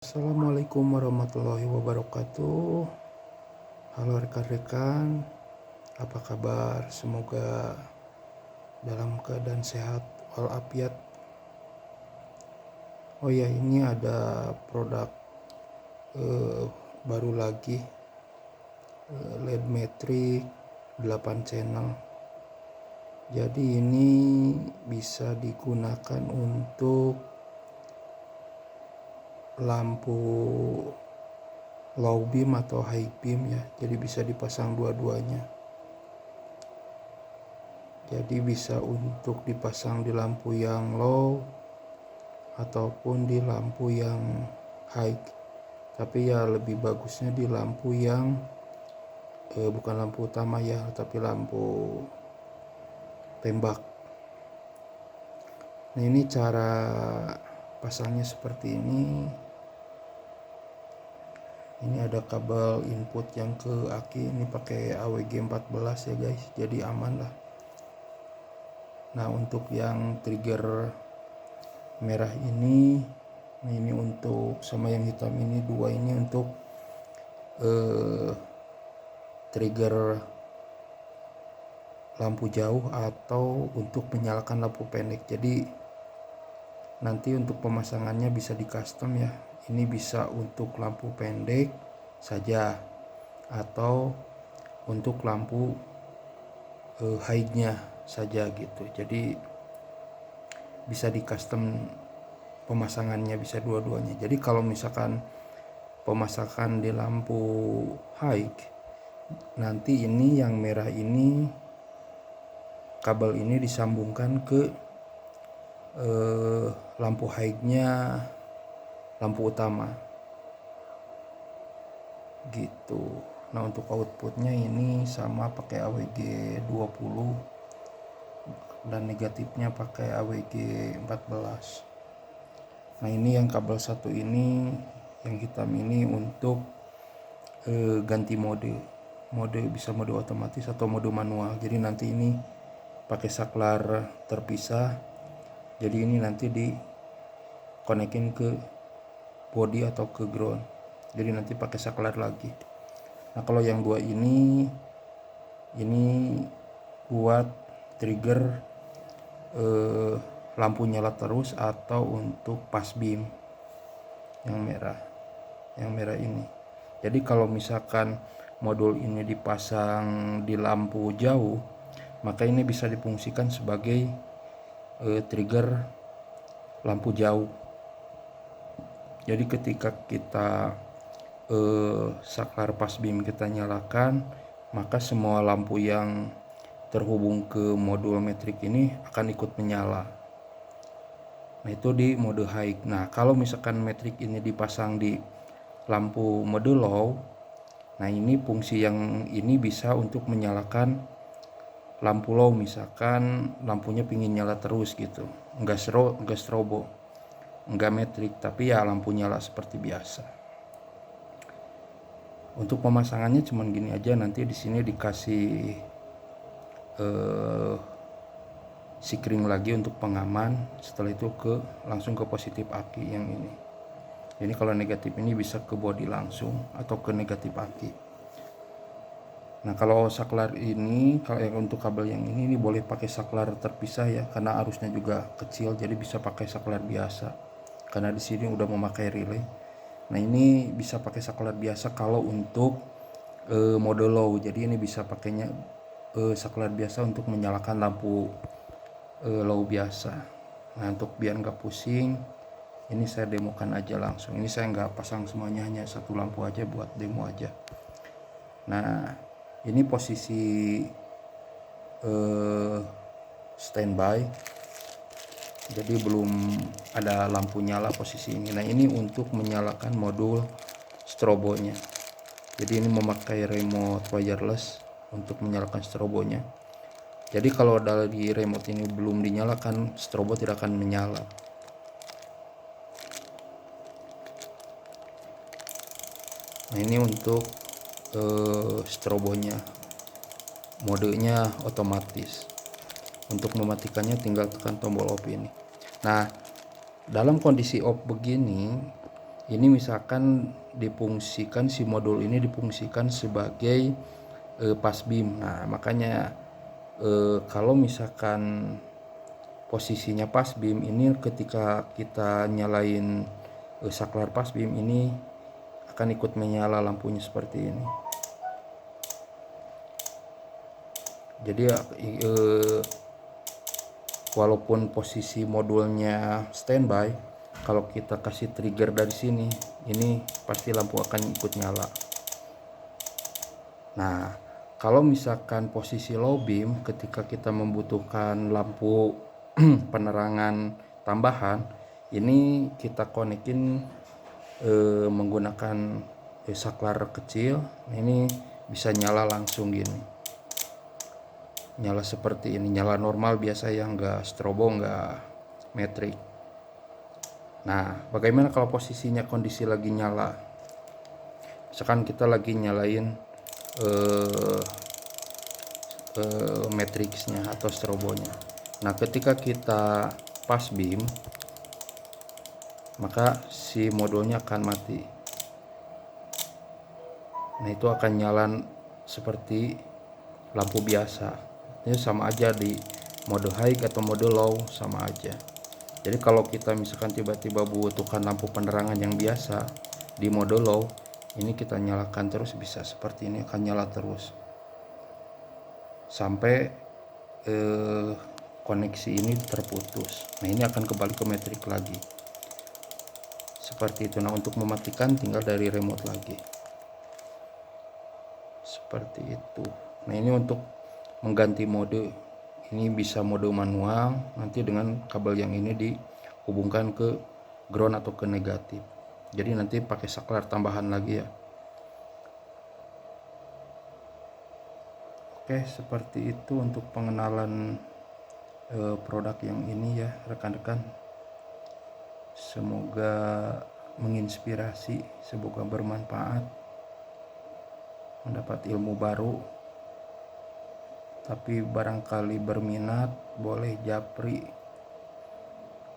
Assalamualaikum warahmatullahi wabarakatuh. Halo rekan-rekan, apa kabar? Semoga dalam keadaan sehat walafiat. Oh ya, ini ada produk baru lagi, LED matrix 8 channel. Jadi ini bisa digunakan untuk lampu low beam atau high beam ya, jadi bisa dipasang dua-duanya. Jadi bisa untuk dipasang di lampu yang low ataupun di lampu yang high, tapi ya lebih bagusnya di lampu yang bukan lampu utama ya, tapi lampu tembak. Nah, ini cara pasangnya seperti ini. Ini ada kabel input yang ke aki, ini pakai AWG 14 ya guys, jadi aman lah. Nah, untuk yang trigger merah ini, nah ini untuk, sama yang hitam ini, dua ini untuk trigger lampu jauh atau untuk menyalakan lampu pendek. Jadi nanti untuk pemasangannya bisa di custom ya. Ini bisa untuk lampu pendek saja atau untuk lampu high-nya saja gitu. Jadi bisa di custom pemasangannya, bisa dua-duanya. Jadi kalau misalkan pemasangan di lampu high, nanti ini yang merah ini, kabel ini disambungkan ke lampu high-nya, lampu utama gitu. Nah, untuk outputnya ini sama pakai AWG 20 dan negatifnya pakai AWG 14. Nah, ini yang kabel satu ini, yang hitam ini untuk ganti mode bisa mode otomatis atau mode manual. Jadi nanti ini pakai saklar terpisah, jadi ini nanti dikonekin ke body atau ke ground, jadi nanti pakai saklar lagi. Nah, kalau yang dua ini buat trigger lampu nyala terus atau untuk pass beam yang merah ini. Jadi kalau misalkan modul ini dipasang di lampu jauh, maka ini bisa difungsikan sebagai trigger lampu jauh. Jadi ketika kita saklar pass beam kita nyalakan, maka semua lampu yang terhubung ke modul matrix ini akan ikut menyala. Nah, itu di mode high. Nah, kalau misalkan matrix ini dipasang di lampu mode low, nah ini fungsi yang ini bisa untuk menyalakan lampu low, misalkan lampunya pingin nyala terus gitu, enggak strobo, enggak matrix, tapi ya lampu nyala seperti biasa. Untuk pemasangannya cuman gini aja, nanti di sini dikasih sikring lagi untuk pengaman. Setelah itu langsung ke positif aki yang ini. Jadi kalau negatif ini bisa ke body langsung atau ke negatif aki. Nah, kalau saklar ini, kalau yang untuk kabel yang ini boleh pakai saklar terpisah ya, karena arusnya juga kecil, jadi bisa pakai saklar biasa. Karena di sini udah memakai relay. Nah, ini bisa pakai saklar biasa kalau untuk mode low. Jadi ini bisa pakainya saklar biasa untuk menyalakan lampu low biasa. Nah, untuk biar nggak pusing, ini saya demokan aja langsung. Ini saya nggak pasang semuanya, hanya satu lampu aja buat demo aja. Nah, ini posisi standby, jadi belum ada lampu nyala posisi ini. Nah, ini untuk menyalakan modul strobonya. Jadi ini memakai remote wireless untuk menyalakan strobonya. Jadi kalau dari remote ini belum dinyalakan, strobo tidak akan menyala. Nah, ini untuk strobonya, modenya otomatis. Untuk mematikannya tinggal tekan tombol off ini. Nah, dalam kondisi off begini, ini misalkan difungsikan, si modul ini difungsikan sebagai pas beam. Nah makanya kalau misalkan posisinya pas beam ini, ketika kita nyalain saklar pas beam ini akan ikut menyala lampunya seperti ini. Jadi walaupun posisi modulnya standby, kalau kita kasih trigger dari sini, ini pasti lampu akan ikut nyala. Nah, kalau misalkan posisi low beam, ketika kita membutuhkan lampu penerangan tambahan, ini kita konekin menggunakan saklar kecil. Ini bisa nyala langsung gini, nyala seperti ini, nyala normal biasa ya, nggak strobo, nggak metrik. Nah, bagaimana kalau posisinya kondisi lagi nyala? Misalkan kita lagi nyalain matrixnya atau strobonya. Nah, ketika kita pas beam, maka si modulnya akan mati. Nah, itu akan nyala seperti lampu biasa. Ini sama aja di mode high atau mode low, sama aja. Jadi kalau kita misalkan tiba-tiba butuhkan lampu penerangan yang biasa di mode low, ini kita nyalakan terus, bisa seperti ini, akan nyala terus sampai koneksi ini terputus. Nah, ini akan kembali ke metrik lagi seperti itu. Nah, untuk mematikan tinggal dari remote lagi seperti itu. Nah, ini untuk mengganti mode, ini bisa mode manual, nanti dengan kabel yang ini dihubungkan ke ground atau ke negatif, jadi nanti pakai saklar tambahan lagi ya. Oke, seperti itu untuk pengenalan produk yang ini ya rekan-rekan. Semoga menginspirasi, semoga bermanfaat, mendapat ilmu baru. Tapi barangkali berminat, boleh japri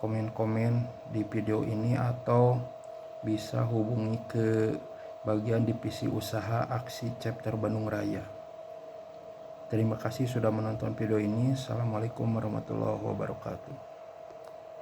komen-komen di video ini atau bisa hubungi ke bagian divisi usaha Aksi Chapter Bandung Raya. Terima kasih sudah menonton video ini. Assalamualaikum warahmatullahi wabarakatuh.